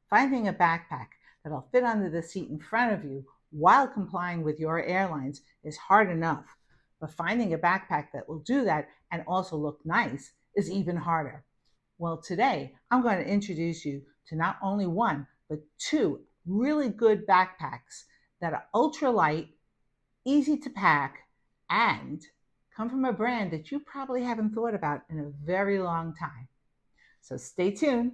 Finding a backpack that'll fit under the seat in front of you while complying with your airlines is hard enough, but finding a backpack that will do that and also look nice is even harder. Well, today I'm going to introduce you to not only one, but two really good backpacks that are ultra light, easy to pack, and come from a brand that you probably haven't thought about in a very long time. So stay tuned.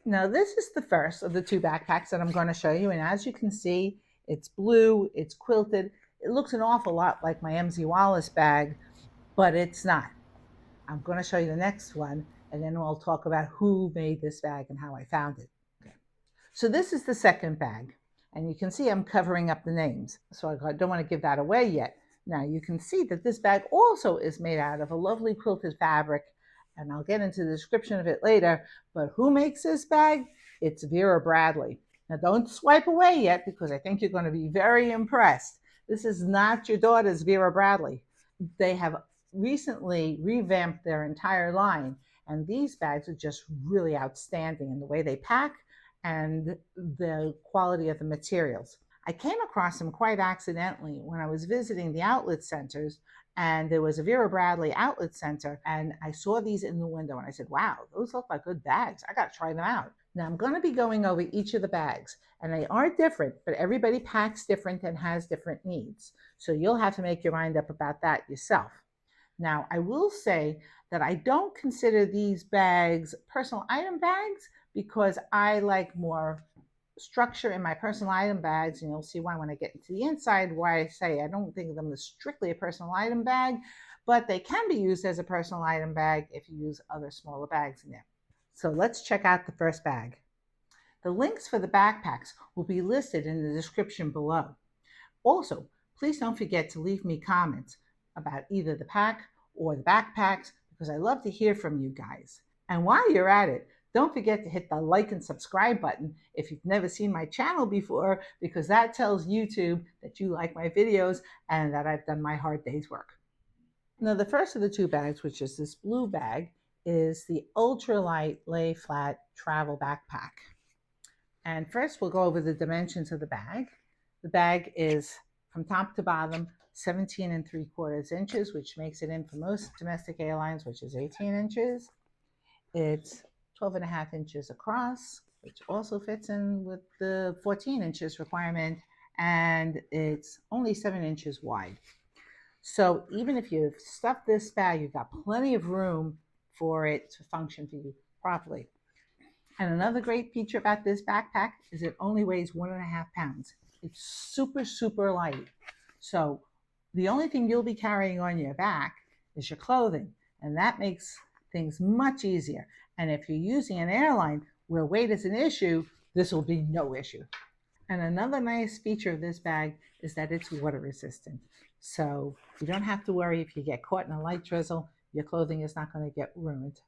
Now, this is the first of the two backpacks that I'm going to show you. And as you can see, it's blue, it's quilted. It looks an awful lot like my MZ Wallace bag, but it's not. I'm going to show you the next one, and then we'll talk about who made this bag and how I found it. Okay. So this is the second bag, and you can see I'm covering up the names, so I don't want to give that away yet. Now you can see that this bag also is made out of a lovely quilted fabric, and I'll get into the description of it later, but who makes this bag? It's Vera Bradley. Now don't swipe away yet, because I think you're going to be very impressed. This is not your daughter's Vera Bradley. They have recently revamped their entire line, and these bags are just really outstanding in the way they pack and the quality of the materials. I came across them quite accidentally when I was visiting the outlet centers, and there was a Vera Bradley outlet center, and I saw these in the window, and I said, wow, those look like good bags. I got to try them out. Now I'm going to be going over each of the bags, and they are different, but everybody packs different and has different needs. So you'll have to make your mind up about that yourself. Now, I will say that I don't consider these bags personal item bags, because I like more structure in my personal item bags, and you'll see why when I get into the inside, why I say I don't think of them as strictly a personal item bag, but they can be used as a personal item bag if you use other smaller bags in there. So let's check out the first bag. The links for the backpacks will be listed in the description below. Also, please don't forget to leave me comments about either the pack or the backpacks, because I love to hear from you guys. And while you're at it, don't forget to hit the like and subscribe button if you've never seen my channel before, because that tells YouTube that you like my videos and that I've done my hard day's work. Now, the first of the two bags, which is this blue bag, is the Ultralight Lay Flat Travel Backpack. And first we'll go over the dimensions of the bag. The bag is from top to bottom 17 3/4 inches, which makes it in for most domestic airlines, which is 18 inches. It's 12.5 inches across, which also fits in with the 14 inches requirement, and it's only 7 inches wide. So even if you've stuffed this bag, you've got plenty of room for it to function for you properly. And another great feature about this backpack is it only weighs 1.5 pounds. It's super, super light. So the only thing you'll be carrying on your back is your clothing, and that makes things much easier. And if you're using an airline where weight is an issue, this will be no issue. And another nice feature of this bag is that it's water resistant. So you don't have to worry if you get caught in a light drizzle, your clothing is not going to get ruined.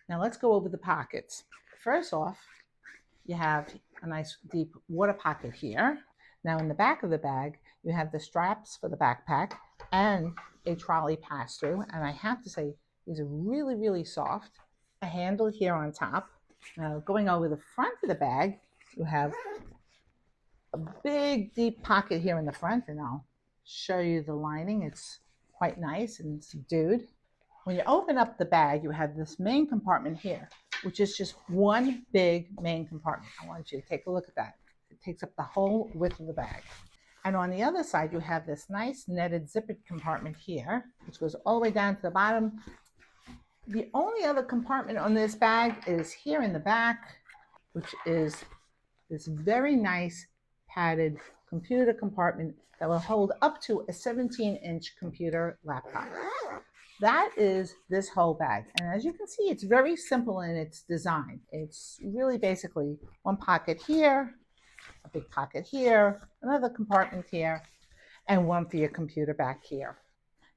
Now let's go over the pockets. First off, you have a nice deep water pocket here. Now in the back of the bag, you have the straps for the backpack and a trolley pass-through. And I have to say, these are really, really soft. A handle here on top. Now going over the front of the bag, you have a big deep pocket here in the front, and I'll show you the lining. It's quite nice and subdued. When you open up the bag, you have this main compartment here, which is just one big main compartment. I want you to take a look at that. It takes up the whole width of the bag. And on the other side, you have this nice netted zippered compartment here, which goes all the way down to the bottom. The only other compartment on this bag is here in the back, which is this very nice padded computer compartment that will hold up to a 17-inch computer laptop. That is this whole bag. And as you can see, it's very simple in its design. It's really basically one pocket here, a big pocket here, another compartment here, and one for your computer back here.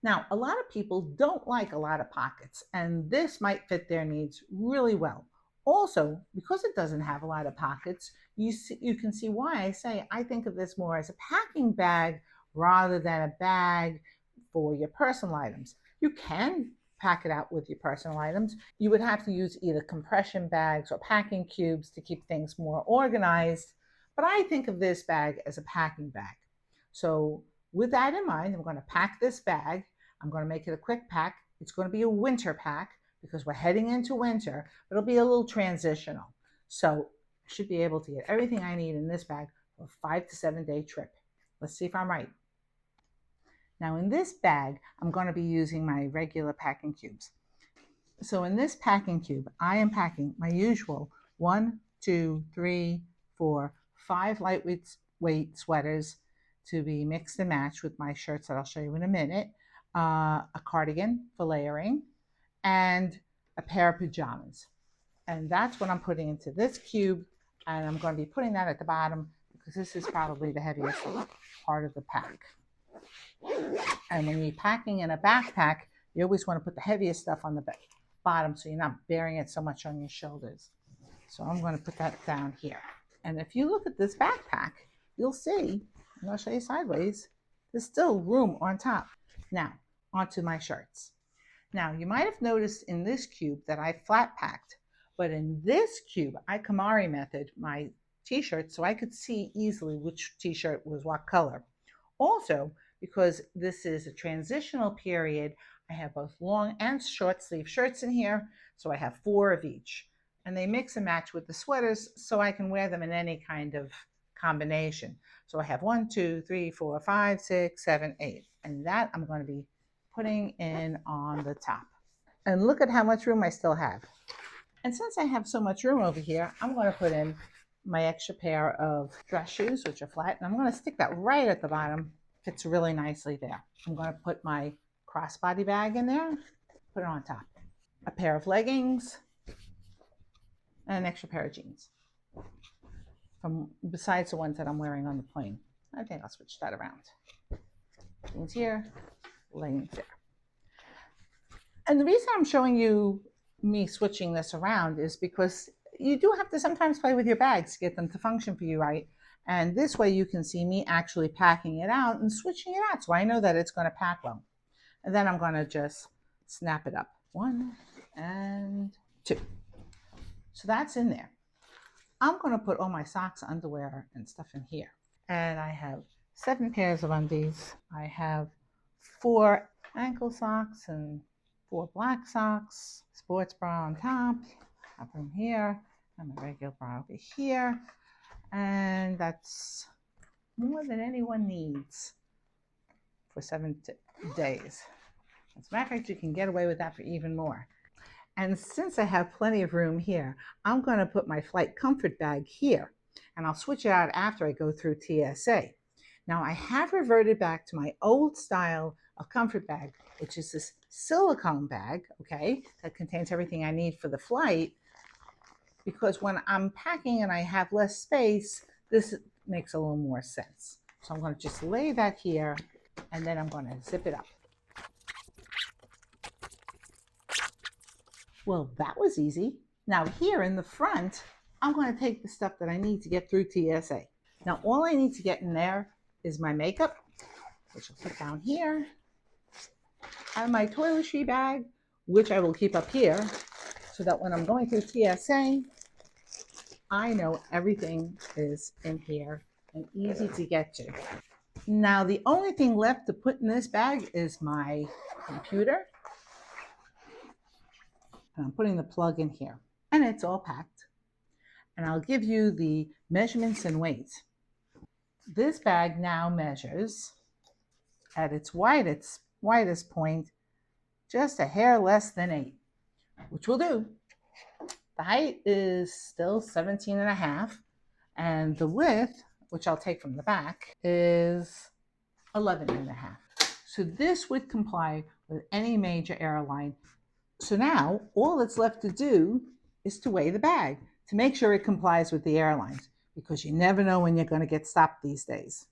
Now, a lot of people don't like a lot of pockets, and this might fit their needs really well. Also, because it doesn't have a lot of pockets, you can see why I say I think of this more as a packing bag rather than a bag for your personal items. You can pack it out with your personal items. You would have to use either compression bags or packing cubes to keep things more organized. But I think of this bag as a packing bag. So with that in mind, I'm going to pack this bag. I'm going to make it a quick pack. It's going to be a winter pack because we're heading into winter, but it'll be a little transitional. So I should be able to get everything I need in this bag for a 5 to 7 day trip. Let's see if I'm right. Now in this bag, I'm going to be using my regular packing cubes. So in this packing cube, I am packing my usual 1, 2, 3, 4, 5 lightweight sweaters to be mixed and matched with my shirts that I'll show you in a minute, a cardigan for layering, and a pair of pajamas. And that's what I'm putting into this cube, and I'm going to be putting that at the bottom because this is probably the heaviest part of the pack. And when you're packing in a backpack, you always want to put the heaviest stuff on the bottom so you're not bearing it so much on your shoulders. So I'm going to put that down here. And if you look at this backpack, you'll see, and I'll show you sideways, there's still room on top. Now, onto my shirts. Now, you might have noticed in this cube that I flat packed, but in this cube, I Kamari method my t-shirts so I could see easily which t-shirt was what color. Also, because this is a transitional period, I have both long and short sleeve shirts in here, so I have 4 of each. And they mix and match with the sweaters so I can wear them in any kind of combination. So I have 1, 2, 3, 4, 5, 6, 7, 8. And that I'm going to be putting in on the top. And look at how much room I still have. And since I have so much room over here, I'm going to put in my extra pair of dress shoes, which are flat. And I'm going to stick that right at the bottom. Fits really nicely there. I'm going to put my crossbody bag in there, put it on top. A pair of leggings, and an extra pair of jeans. Besides the ones that I'm wearing on the plane. I think I'll switch that around. Jeans here, leggings there. And the reason I'm showing you me switching this around is because you do have to sometimes play with your bags to get them to function for you right. And this way you can see me actually packing it out and switching it out so I know that it's going to pack well. And then I'm going to just snap it up. 1 and 2. So that's in there. I'm going to put all my socks, underwear, and stuff in here. And I have 7 pairs of undies. I have 4 ankle socks and 4 black socks, sports bra on top, up in here, and my regular bra over here. And that's more than anyone needs for 7 days. As a matter of fact, you can get away with that for even more. And since I have plenty of room here, I'm going to put my flight comfort bag here, and I'll switch it out after I go through TSA. Now I have reverted back to my old style of comfort bag, which is this silicone bag, okay, that contains everything I need for the flight, because when I'm packing and I have less space, this makes a little more sense. So I'm going to just lay that here, and then I'm going to zip it up. Well, that was easy. Now here in the front, I'm going to take the stuff that I need to get through TSA. Now all I need to get in there is my makeup, which I'll put down here, and my toiletry bag, which I will keep up here, so that when I'm going through TSA, I know everything is in here and easy to get to. Now the only thing left to put in this bag is my computer. And I'm putting the plug in here, and it's all packed. And I'll give you the measurements and weights. This bag now measures at its widest point just a hair less than 8, which will do. The height is still 17.5, and the width, which I'll take from the back, is 11.5. So this would comply with any major airline. So now all that's left to do is to weigh the bag to make sure it complies with the airlines, because you never know when you're going to get stopped these days.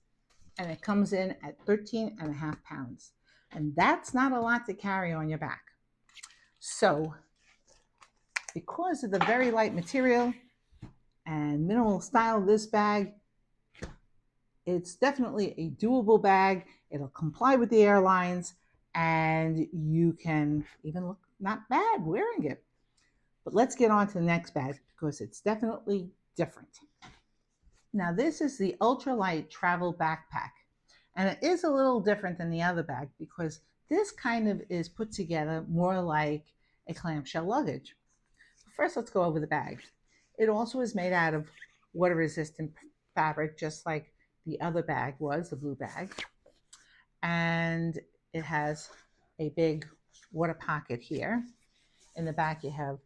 And it comes in at 13.5 pounds. And that's not a lot to carry on your back. So because of the very light material and minimal style of this bag, it's definitely a doable bag. It'll comply with the airlines, and you can even look not bad wearing it. But let's get on to the next bag because it's definitely different. Now this is the Ultralight Travel Backpack. And it is a little different than the other bag because this kind of is put together more like a clamshell luggage. First, let's go over the bag. It also is made out of water resistant fabric, just like the other bag was, the blue bag. And it has a big water pocket here. In the back, you have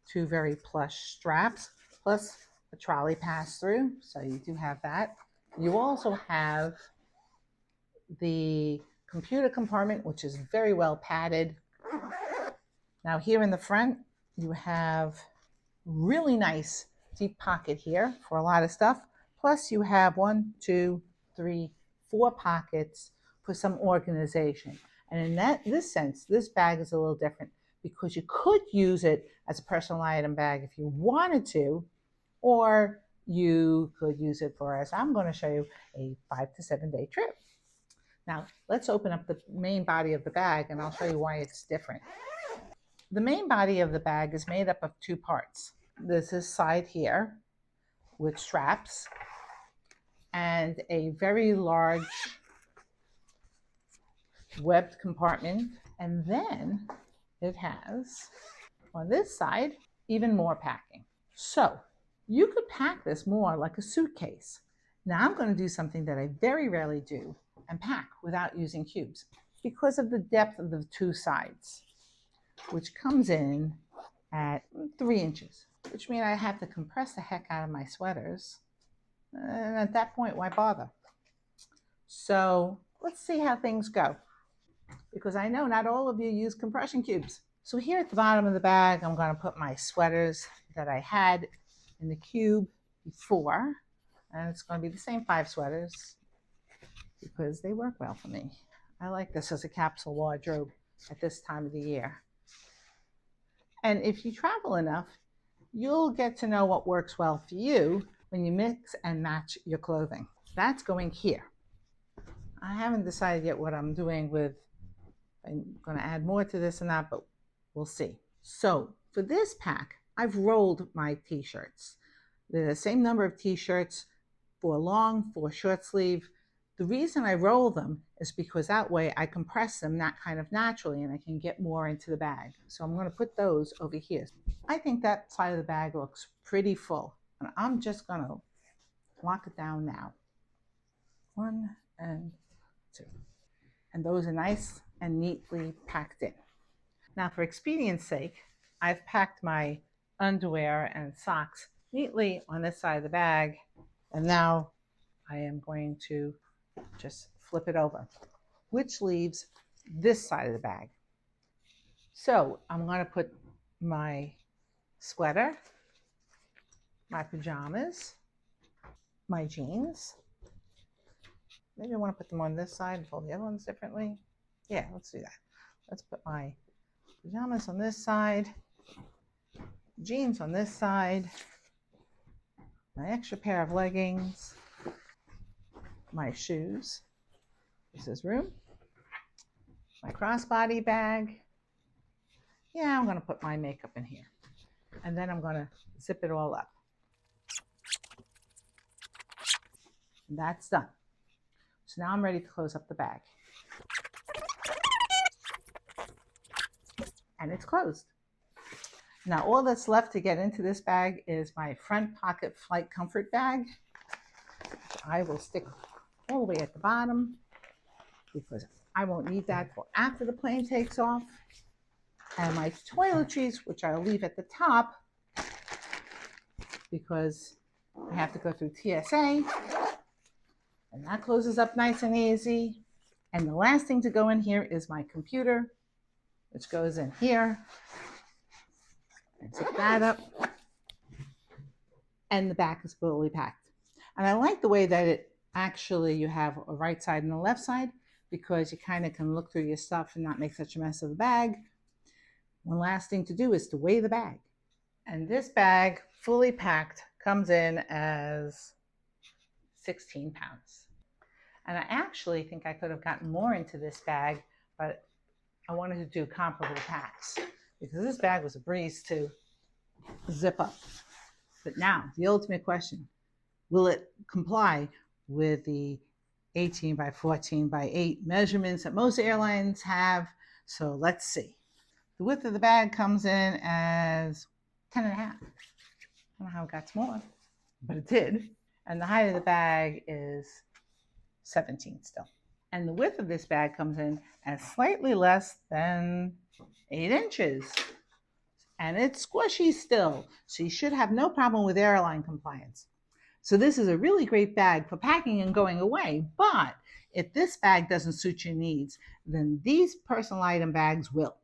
two very plush straps, plus a trolley pass through. So you do have that. You also have the computer compartment, which is very well padded. Now here in the front, you have really nice deep pocket here for a lot of stuff. Plus you have 1, 2, 3, 4 pockets for some organization. And in this sense, this bag is a little different because you could use it as a personal item bag if you wanted to, or you could use it for, as I'm going to show you, a 5 to 7 day trip. Now, let's open up the main body of the bag and I'll show you why it's different. The main body of the bag is made up of 2 parts. This is side here with straps and a very large webbed compartment. And then it has, on this side, even more packing. So you could pack this more like a suitcase. Now I'm going to do something that I very rarely do and pack without using cubes because of the depth of the 2 sides, which comes in at 3 inches, which means I have to compress the heck out of my sweaters. And at that point, why bother? So let's see how things go, because I know not all of you use compression cubes. So here at the bottom of the bag, I'm going to put my sweaters that I had in the cube before, and it's going to be the same 5 sweaters because they work well for me. I like this as a capsule wardrobe at this time of the year. And if you travel enough, you'll get to know what works well for you when you mix and match your clothing. That's going here. I haven't decided yet what I'm doing with, I'm going to add more to this or not, but we'll see. So for this pack, I've rolled my t-shirts. They're the same number of t-shirts, 4 long, 4 short sleeve. The reason I roll them is because that way I compress them that kind of naturally and I can get more into the bag. So I'm going to put those over here. I think that side of the bag looks pretty full. And I'm just going to lock it down now. 1 and 2. And those are nice and neatly packed in. Now for expedience sake, I've packed my underwear and socks neatly on this side of the bag. And now I am going to just flip it over, which leaves this side of the bag. So I'm going to put my sweater, my pajamas, my jeans. Maybe I want to put them on this side and fold the other ones differently. Yeah, let's do that. Let's put my pajamas on this side, jeans on this side, my extra pair of leggings, my shoes. This is room. My crossbody bag. Yeah, I'm going to put my makeup in here. And then I'm going to zip it all up. And that's done. So now I'm ready to close up the bag. And it's closed. Now all that's left to get into this bag is my front pocket flight comfort bag. I will stick all the way at the bottom because I won't need that for after the plane takes off. And my toiletries, which I'll leave at the top because I have to go through TSA. And that closes up nice and easy. And the last thing to go in here is my computer, which goes in here. And zip that up. And the back is fully packed. And I like the way that it actually, you have a right side and a left side because you kind of can look through your stuff and not make such a mess of the bag. One last thing to do is to weigh the bag. And this bag, fully packed, comes in as 16 pounds. And I actually think I could have gotten more into this bag, but I wanted to do comparable packs. because this bag was a breeze to zip up. But now, the ultimate question, will it comply with the 18 by 14 by 8 measurements that most airlines have? So let's see. The width of the bag comes in as 10 and a half. I don't know how it got smaller, but it did. And the height of the bag is 17 still. And the width of this bag comes in as slightly less than 8 inches. And it's squishy still, so you should have no problem with airline compliance. So this is a really great bag for packing and going away, but if this bag doesn't suit your needs, then these personal item bags will.